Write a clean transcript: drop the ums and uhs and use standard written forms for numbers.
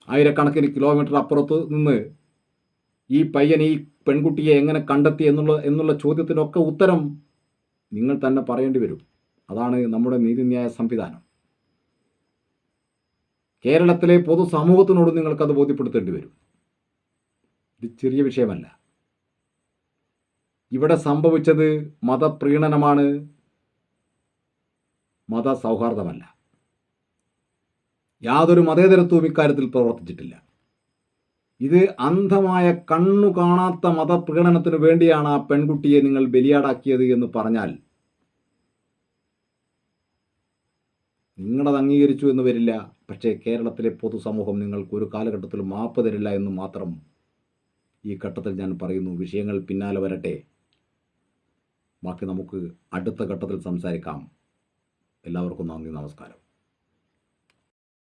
ആയിരക്കണക്കിന് കിലോമീറ്റർ അപ്പുറത്ത് നിന്ന് ഈ പയ്യൻ ഈ പെൺകുട്ടിയെ എങ്ങനെ കണ്ടെത്തി എന്നുള്ള ചോദ്യത്തിനൊക്കെ ഉത്തരം നിങ്ങൾ തന്നെ പറയേണ്ടി വരും. അതാണ് നമ്മുടെ നീതിന്യായ സംവിധാനം. കേരളത്തിലെ പൊതുസമൂഹത്തിനോട് നിങ്ങൾക്കത് ബോധ്യപ്പെടുത്തേണ്ടി വരും. ഇത് ചെറിയ വിഷയമല്ല. ഇവിടെ സംഭവിച്ചത് മതപ്രീണനമാണ്, മതസൗഹാർദ്ദമല്ല. യാതൊരു മതേതരത്വവും ഇക്കാര്യത്തിൽ പ്രവർത്തിച്ചിട്ടില്ല. ഇത് അന്ധമായ കണ്ണു കാണാത്ത മതപ്രീണനത്തിനു വേണ്ടിയാണ് ആ പെൺകുട്ടിയെ നിങ്ങൾ ബലിയാടാക്കിയത് എന്ന് പറഞ്ഞാൽ നിങ്ങളത് അംഗീകരിച്ചു എന്ന് വരില്ല. പക്ഷേ കേരളത്തിലെ പൊതുസമൂഹം നിങ്ങൾക്ക് ഒരു കാലഘട്ടത്തിലും മാപ്പ് തരില്ല എന്ന് മാത്രം ഈ ഘട്ടത്തിൽ ഞാൻ പറയുന്നു. വിഷയങ്ങൾ പിന്നാലെ വരട്ടെ. ബാക്കി നമുക്ക് അടുത്ത ഘട്ടത്തിൽ സംസാരിക്കാം. എല്ലാവർക്കും നന്ദി, നമസ്കാരം.